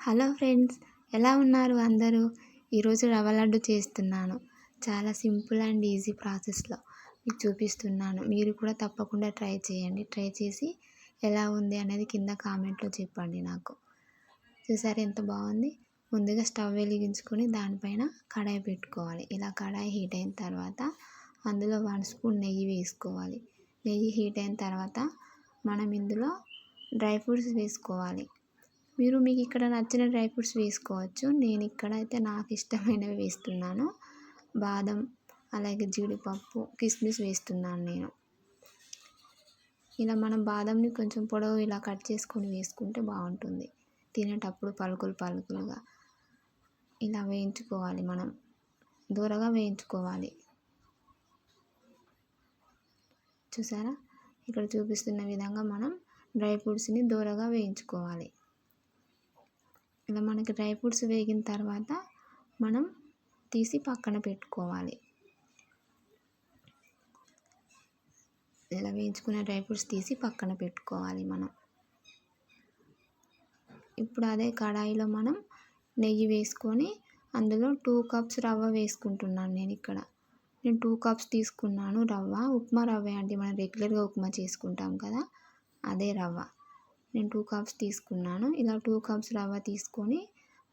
Hello friends, ఎలా ఉన్నారు అందరూ? ఈరోజు రవ్వ లడ్డు చేస్తున్నాను. చాలా సింపుల్ అండ్ ఈజీ ప్రాసెస్లో మీకు చూపిస్తున్నాను. మీరు కూడా తప్పకుండా ట్రై చేయండి. ట్రై చేసి ఎలా ఉంది అనేది కింద కామెంట్లో చెప్పండి నాకు. చూసారు ఎంత బాగుంది? ముందుగా స్టవ్ వెలిగించుకొని దానిపైన కడాయి పెట్టుకోవాలి. ఇలా కడాయి హీట్ అయిన తర్వాత అందులో 1 స్పూన్ నెయ్యి వేసుకోవాలి. నెయ్యి హీట్ అయిన తర్వాత మనం ఇందులో డ్రై ఫ్రూట్స్ వేసుకోవాలి. మీకు ఇక్కడ నచ్చిన డ్రై ఫ్రూట్స్ వేసుకోవచ్చు. నేను ఇక్కడ అయితే నాకు ఇష్టమైనవి వేస్తున్నాను. బాదం, అలాగే జీడిపప్పు, కిస్మిస్ వేస్తున్నాను నేను. ఇలా మనం బాదంని కొంచెం పొడవు ఇలా కట్ చేసుకొని వేసుకుంటే బాగుంటుంది. తినేటప్పుడు పలుకులు పలుకులుగా ఇలా వేయించుకోవాలి. మనం దూరగా వేయించుకోవాలి. చూసారా, ఇక్కడ చూపిస్తున్న విధంగా మనం డ్రై ఫ్రూట్స్ని దూరగా వేయించుకోవాలి. ఇలా మనకి డ్రై ఫ్రూట్స్ వేగిన తర్వాత మనం తీసి పక్కన పెట్టుకోవాలి. ఇలా వేయించుకున్న డ్రై ఫ్రూట్స్ తీసి పక్కన పెట్టుకోవాలి మనం. ఇప్పుడు అదే కడాయిలో మనం నెయ్యి వేసుకొని అందులో 2 కప్స్ రవ్వ వేసుకుంటున్నాను. నేను 2 కప్స్ తీసుకున్నాను రవ్వ. ఉప్మా రవ్వ అంటే మనం రెగ్యులర్గా ఉప్మా చేసుకుంటాం కదా, అదే రవ్వ. నేను 2 కప్స్ తీసుకున్నాను. ఇలా 2 కప్స్ రవ్వ తీసుకొని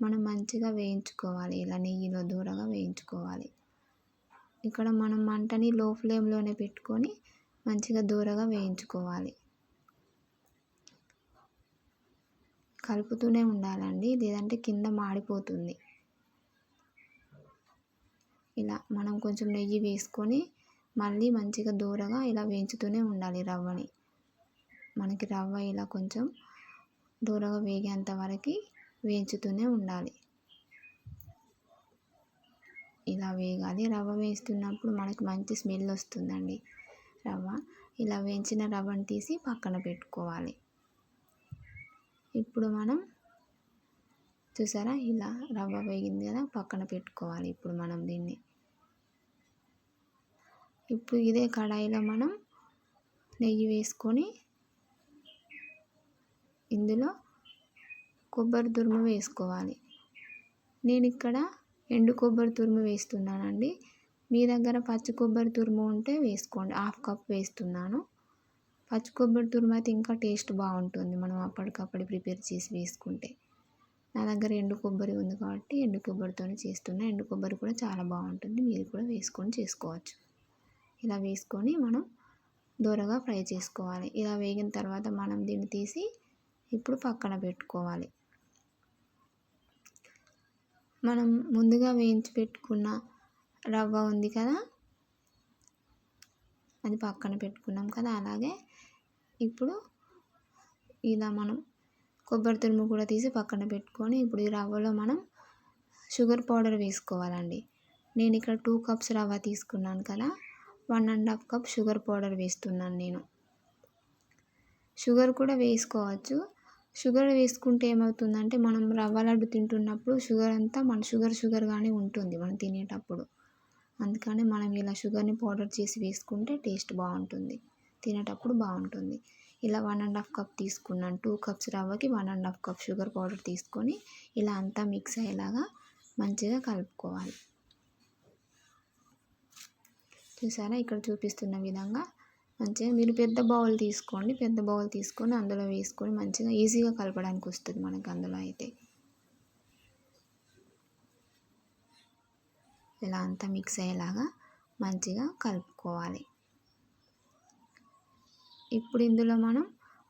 మనం మంచిగా వేయించుకోవాలి. ఇలా నెయ్యిలో దూరగా వేయించుకోవాలి. ఇక్కడ మనం మంటని లో ఫ్లేమ్లోనే పెట్టుకొని మంచిగా దూరగా వేయించుకోవాలి. కలుపుతూనే ఉండాలండి, లేదంటే కింద మాడిపోతుంది. ఇలా మనం కొంచెం నెయ్యి వేసుకొని మళ్ళీ మంచిగా దూరగా ఇలా వేయించుతూనే ఉండాలి రవ్వని. మనకి రవ్వ ఇలా కొంచెం దూరగా వేగేంత వరకు వేయించుతూనే ఉండాలి. ఇలా వేగాలి. రవ్వ వేస్తున్నప్పుడు మనకి మంచి స్మెల్ వస్తుందండి రవ్వ. ఇలా వేయించిన రవ్వని తీసి పక్కన పెట్టుకోవాలి. ఇప్పుడు మనం చూసారా, ఇలా రవ్వ వేగింది కదా, పక్కన పెట్టుకోవాలి. ఇప్పుడు మనం దీన్ని ఇదే కడాయిలో మనం నెయ్యి వేసుకొని ఇందులో కొబ్బరి తురుము వేసుకోవాలి. నేను ఇక్కడ ఎండు కొబ్బరి తురుము వేస్తున్నానండి. మీ దగ్గర పచ్చి కొబ్బరి తురుము ఉంటే వేసుకోండి. 1/2 కప్ వేస్తున్నాను. పచ్చి కొబ్బరి తురుము అయితే ఇంకా టేస్ట్ బాగుంటుంది, మనం అప్పటికప్పుడు ప్రిపేర్ చేసి వేసుకుంటే. నా దగ్గర ఎండు కొబ్బరి ఉంది కాబట్టి ఎండు కొబ్బరితోనే చేస్తున్నా. ఎండు కొబ్బరి కూడా చాలా బాగుంటుంది, మీరు కూడా వేసుకొని చేసుకోవచ్చు. ఇలా వేసుకొని మనం దూరగా ఫ్రై చేసుకోవాలి. ఇలా వేగిన తర్వాత మనం దీన్ని తీసి ఇప్పుడు పక్కన పెట్టుకోవాలి. మనం ముందుగా వేయించి పెట్టుకున్న రవ్వ ఉంది కదా, అది పక్కన పెట్టుకున్నాం కదా. అలాగే ఇప్పుడు ఇలా మనం కొబ్బరి తురుము కూడా తీసి పక్కన పెట్టుకొని ఇప్పుడు ఈ రవ్వలో మనం షుగర్ పౌడర్ వేసుకోవాలండి. నేను ఇక్కడ 2 కప్స్ రవ్వ తీసుకున్నాను కదా, 1.5 కప్ షుగర్ పౌడర్ వేస్తున్నాను నేను. షుగర్ కూడా వేసుకోవచ్చు. షుగర్ వేసుకుంటే ఏమవుతుందంటే మనం రవ్వ లడ్డు తింటున్నప్పుడు షుగర్ అంతా మన షుగర్గానే ఉంటుంది మనం తినేటప్పుడు. అందుకని మనం ఇలా షుగర్ని పౌడర్ చేసి వేసుకుంటే టేస్ట్ బాగుంటుంది, తినేటప్పుడు బాగుంటుంది. ఇలా 1.5 కప్ తీసుకున్నాను. 2 కప్స్ రవ్వకి 1.5 కప్ షుగర్ పౌడర్ తీసుకొని ఇలా అంతా మిక్స్ అయ్యేలాగా మంచిగా కలుపుకోవాలి. చూసారా, ఇక్కడ చూపిస్తున్న విధంగా మంచిగా మీరు పెద్ద బౌల్ తీసుకోండి. పెద్ద బౌల్ తీసుకొని అందులో వేసుకొని మంచిగా ఈజీగా కలపడానికి వస్తుంది మనకు అందులో అయితే. ఇలా అంతా మిక్స్ అయ్యేలాగా మంచిగా కలుపుకోవాలి. ఇప్పుడు ఇందులో మనం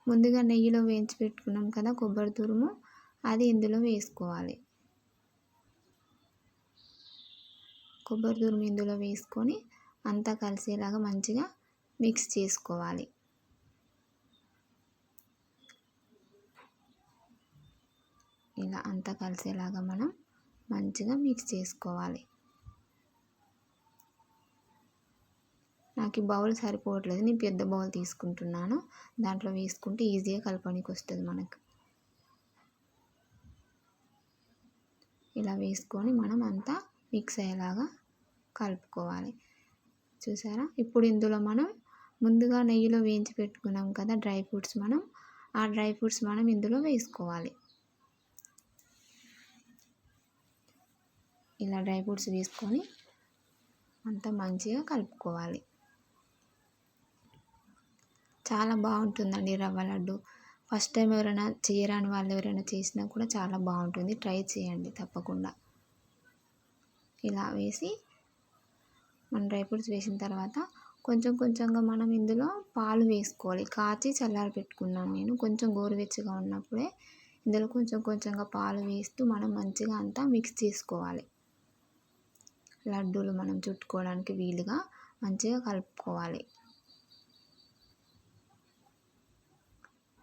ముందుగా నెయ్యిలో వేయించి పెట్టుకున్నాం కదా కొబ్బరి తురుము, అది ఇందులో వేసుకోవాలి. కొబ్బరి తురుము ఇందులో వేసుకొని అంతా కలిసేలాగా మంచిగా మిక్స్ చేసుకోవాలి. ఇలా అంతా కలిసేలాగా మనం మంచిగా మిక్స్ చేసుకోవాలి. నాకు ఈ బౌల్ సరిపోవట్లేదు, నేను పెద్ద బౌల్ తీసుకుంటున్నాను. దాంట్లో వేసుకుంటే ఈజీగా కలపడానికి వస్తుంది మనకు. ఇలా వేసుకొని మనం అంతా మిక్స్ అయ్యేలాగా కలుపుకోవాలి. చూసారా, ఇప్పుడు ఇందులో మనం ముందుగా నెయ్యిలో వేయించి పెట్టుకున్నాం కదా డ్రై ఫ్రూట్స్, ఆ డ్రై ఫ్రూట్స్ మనం ఇందులో వేసుకోవాలి. ఇలా డ్రై ఫ్రూట్స్ వేసుకొని అంతా మంచిగా కలుపుకోవాలి. చాలా బాగుంటుందండి రవ్వ లడ్డు. ఫస్ట్ టైం ఎవరైనా చేయరాని వాళ్ళు ఎవరైనా చేసినా కూడా చాలా బాగుంటుంది. ట్రై చేయండి తప్పకుండా. ఇలా వేసి మనం డ్రై ఫ్రూట్స్ వేసిన తర్వాత కొంచెం కొంచెంగా మనం ఇందులో పాలు వేసుకోవాలి. కాచి చల్లారి పెట్టుకున్నాను నేను. కొంచెం గోరువెచ్చగా ఉన్నప్పుడే ఇందులో కొంచెం కొంచెంగా పాలు వేస్తూ మనం మంచిగా అంతా మిక్స్ చేసుకోవాలి. లడ్డూలు మనం చుట్టుకోవడానికి వీలుగా మంచిగా కలుపుకోవాలి.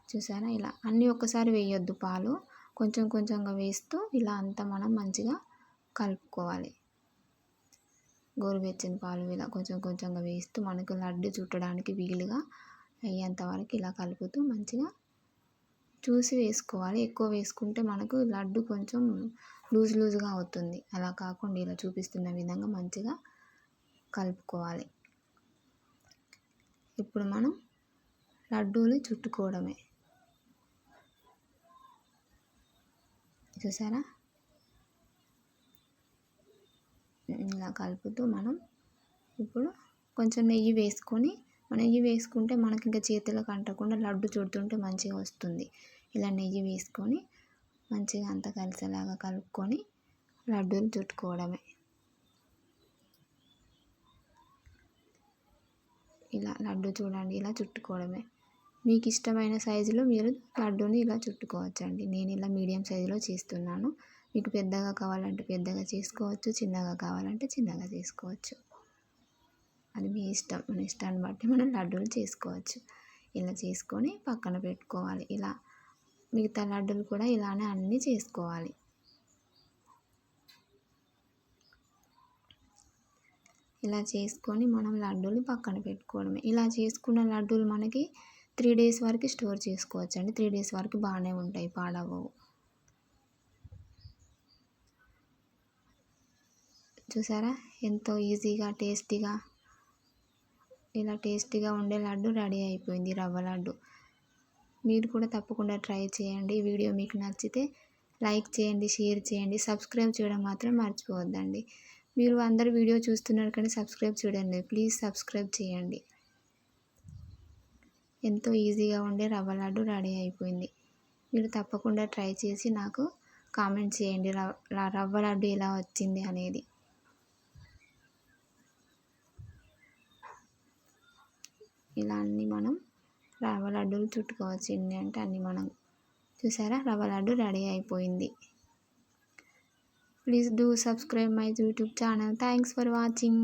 చూసారా, ఇలా అన్నీ ఒక్కసారి వేయొద్దు పాలు, కొంచెం కొంచెంగా వేస్తూ ఇలా అంతా మనం మంచిగా కలుపుకోవాలి. గోరువెచ్చని పాలు ఇలా కొంచెం కొంచెంగా వేస్తూ మనకు లడ్డు చుట్టడానికి వీలుగా అయ్యేంత వరకు ఇలా కలుపుతూ మంచిగా చూసి వేసుకోవాలి. ఎక్కువ వేసుకుంటే మనకు లడ్డు కొంచెం లూజ్గా అవుతుంది. అలా కాకుండా ఇలా చూపిస్తున్న విధంగా మంచిగా కలుపుకోవాలి. ఇప్పుడు మనం లడ్డూలు చుట్టుకోవడమే. చూసారా, ఇలా కలుపుతూ మనం ఇప్పుడు కొంచెం నెయ్యి వేసుకొని, నెయ్యి వేసుకుంటే మనకి ఇంకా చేతులకు అంటకుండా లడ్డు చుడుతుంటే మంచిగా వస్తుంది. ఇలా నెయ్యి వేసుకొని మంచిగా అంతా కలిసేలాగా కలుపుకొని లడ్డూలు చుట్టుకోవడమే. ఇలా లడ్డు చూడండి, ఇలా చుట్టుకోవడమే. మీకు ఇష్టమైన సైజులో మీరు లడ్డూని ఇలా చుట్టుకోవచ్చండి. నేను ఇలా మీడియం సైజులో చేస్తున్నాను. మీకు పెద్దగా కావాలంటే పెద్దగా చేసుకోవచ్చు, చిన్నగా కావాలంటే చిన్నగా చేసుకోవచ్చు. అది మీ ఇష్టం. మన ఇష్టాన్ని బట్టి మనం లడ్డూలు చేసుకోవచ్చు. ఇలా చేసుకొని పక్కన పెట్టుకోవాలి. ఇలా మిగతా లడ్డూలు కూడా ఇలానే అన్నీ చేసుకోవాలి. ఇలా చేసుకొని మనం లడ్డూలు పక్కన పెట్టుకోవడమే. ఇలా చేసుకున్న లడ్డూలు మనకి 3 days వరకు స్టోర్ చేసుకోవచ్చు అండి. 3 days వరకు బాగానే ఉంటాయి, పాడవవు. చూసారా, ఎంతో ఈజీగా ఇలా టేస్టీగా ఉండే లడ్డు రెడీ అయిపోయింది, రవ్వ లడ్డు. మీరు కూడా తప్పకుండా ట్రై చేయండి. ఈ వీడియో మీకు నచ్చితే లైక్ చేయండి, షేర్ చేయండి, సబ్స్క్రైబ్ చేయడం మాత్రం మర్చిపోవద్దండి. మీరు అందరు వీడియో చూస్తున్నారు కానీ సబ్స్క్రైబ్ చేయండి. ప్లీజ్ సబ్స్క్రైబ్ చేయండి. ఎంతో ఈజీగా ఉండే రవ్వ లడ్డు రెడీ అయిపోయింది. మీరు తప్పకుండా ట్రై చేసి నాకు కామెంట్ చేయండి రవ్వ లడ్డు ఎలా వచ్చింది అనేది. ఇలా అన్నీ మనం రవ్వ లడ్డూలు చుట్టుకోవచ్చు. ఎన్ని అంటే అన్నీ మనం. చూసారా, రవ్వ లడ్డు రెడీ అయిపోయింది. Please do subscribe my YouTube channel. Thanks for watching.